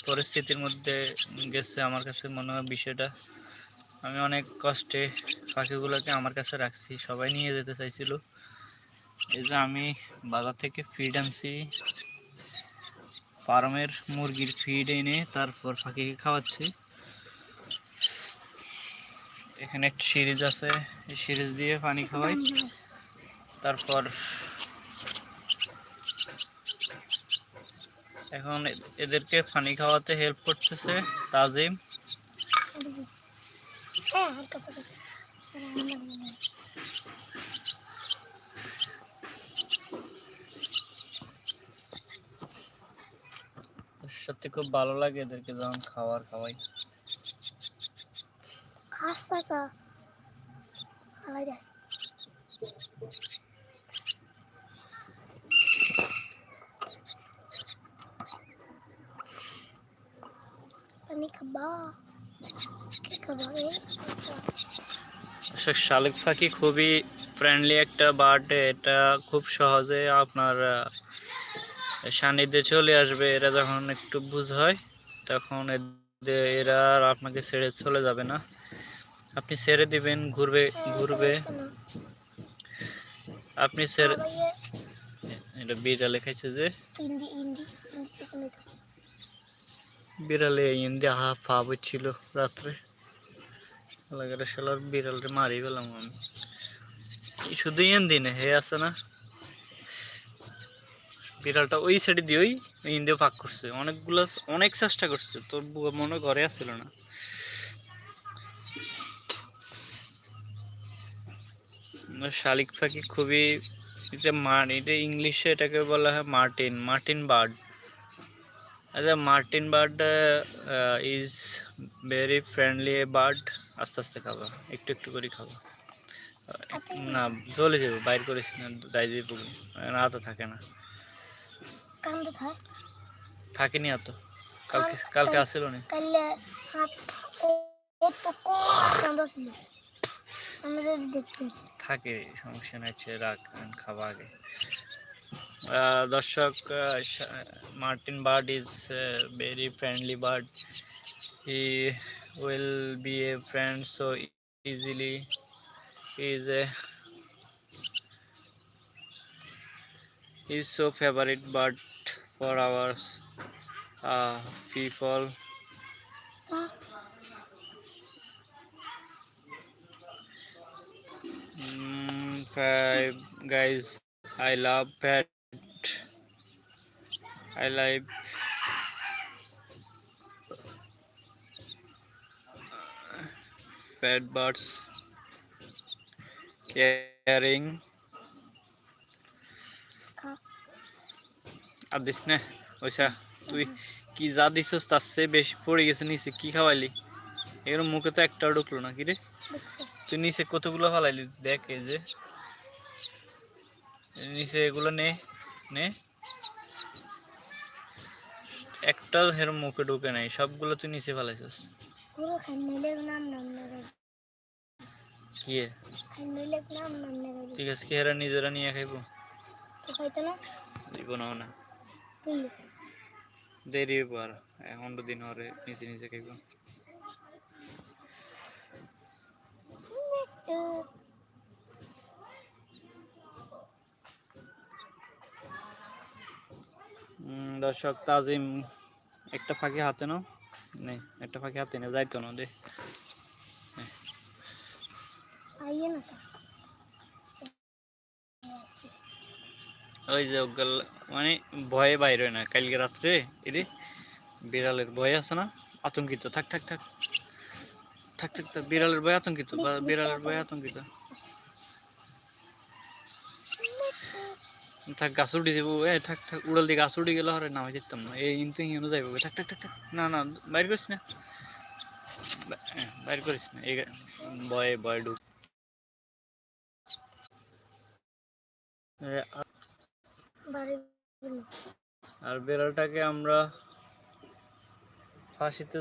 পরিস্থিতির মধ্যে গেছে আমার কাছে মনে হয় বিষয়টা। আমি অনেক কষ্টে পাখিগুলোকে আমার কাছে রাখছি, সবাই নিয়ে যেতে চাইছিল। এই যে আমি বাজার থেকে ফিড আনছি, ফার্মের মুরগির ফিড এনে তারপর পাখিকে খাওয়াচ্ছি। এখানে একটা সিরিজ আছে, এই সিরিজ দিয়ে পানি খাওয়াই। তারপর এখন এদেরকে পানি খাওয়াতে হেল্প করতেছে তাজিম। সত্যি খুব ভালো লাগে এদেরকে যখন খাওয়াই। শালিক পাখি খুবই ফ্রেন্ডলি একটা বার্ড। এটা খুব সহজে আপনার সান্নিধ্যে চলে আসবে। এরা যখন একটু বুঝ হয় তখন এরা আর আপনাকে ছেড়ে চলে যাবে না। আপনি ছেড়ে দিবেন, ঘুরবে। আপনি ছেড়ে, এটা বিড়ালে খাইছে যে, বিড়ালে ইন্দি পা ছিল রাত্রে। শালার বিড়ালটা মারি পেলাম আমি। শুধু দিনে হে আছে না, বিড়ালটা ওই সাইডে দিয়ে ওই ইন্দিও পাক করছে অনেকগুলো, অনেক চেষ্টা করছে, তোর মনে ঘরে আসছিল না। শালিক পাখি খুবই, এটা ইংলিশে এটাকে বলা হয় মার্টিন বার্ড। আচ্ছা, Martin bird is very friendly bird. আস্তে আস্তে খাবা, একটু একটু করে খাবা। না চলে যাবো, বাইর করিস না, দায় দিয়ে পড়বো। হাতে থাকে না, থাকেনি এত। কালকে আসছিল না, থাকে, সমস্যা নাই, রাখ, খাওয়া আগে। দর্শক, Martin bird is very friendly bird. He will B a friend so easily. He is so favorite bird for our people. Guys, I love pet. I like pet birds. Caring. আর দিস না ওইসা, তুই কি যা দিছিস তার চেয়ে বেশি পড়ে গেছে নিচে। কি খাওয়াইলি? এগুলো মুখে তো একটাও ঢুকলো না। কি রে, তুই নিচে কতগুলো ফালাইলি দেখ। এই যে নিচে এগুলো নে নে, একটা হের মুখে ঢুকে নাই, সবগুলো তুই নিচে ফেলাইছিস। ঠিক আছে, কি হেরা নিজেরা নিয়ে খাইবো? দিব না, দেরি হইব আর 15 দিন হরে নিচে নিচে খাইব। দর্শক, তাজিম একটা ফাঁকি হাতে নাও, নেই একটা ফাঁকি হাতে না, যাইতো না দে। ওই যে মানে ভয়ে বাইর হয় না। কালকে রাত্রে এরে বিড়ালের ভয় আছে না, আতঙ্কিত। থাক থাক থাক থাক থাক থাক, বিড়ালের ভয় আতঙ্কিত, বিড়ালের ভয় আতঙ্কিত। থাক, গাছ উঠে যাবো। থাক থাক, উড়াল দিয়ে গাছ উঠে গেলে হরে নামাই যেতাম না। এই কিন্তু ইউনো যাইব। থাক থাক থাক থাক, না না, বাইর করিস না, বাইর করিস না, এই ভয়ে ঢুক। আর বিড়ালটাকে আমরা ফাঁসিতে